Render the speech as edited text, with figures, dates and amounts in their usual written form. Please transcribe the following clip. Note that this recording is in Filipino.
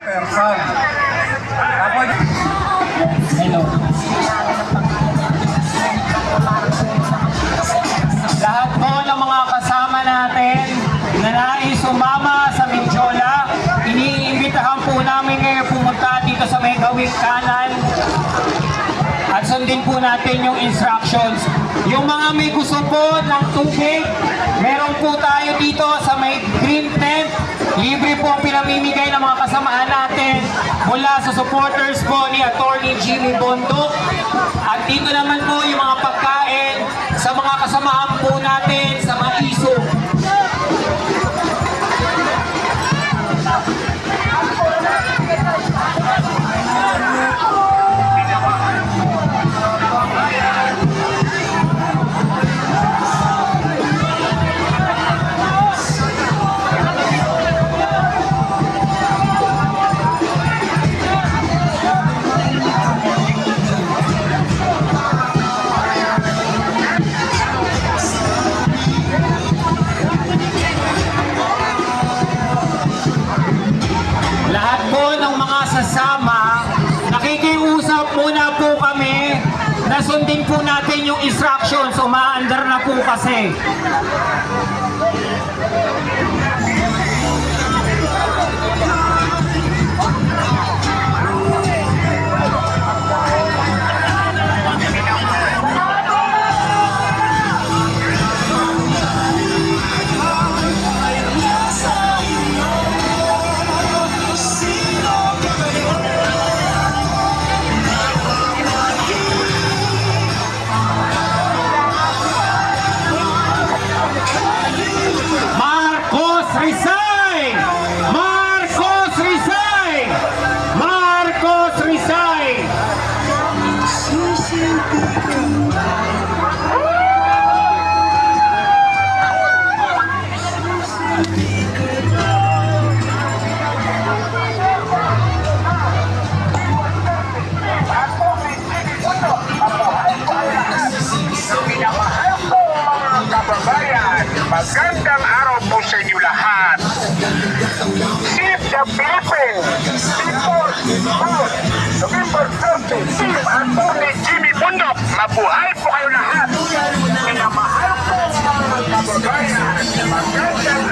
Person. Hello. Lahat po ng mga kasama natin na nais sumama sa Mindiola, iniimbitahan po namin ngayon pumunta dito sa may gawing kanan at sundin po natin yung instructions. Yung mga may gusto po ng tubig, meron po tayo dito sa may green tent. Libre po ang pinamimigay ng mga kasamahan natin mula sa supporters po ni Attorney Jimmy Bondok. At dito naman po yung mga pagkain sa mga kasamahan po natin sa Maiso. Lahat po ng mga sasama, nakikiusap muna po kami na sundin po natin yung instructions. Umaandar na po kasi. Marcos resign! Marcos resign! Marcos resign! Magandang araw po sa inyo lahat. Chief the Philippines, People, November 30, Team Attorney Jimmy Bondok, mabuhay po kayo lahat. Minamahal po mga kababayan. Magandang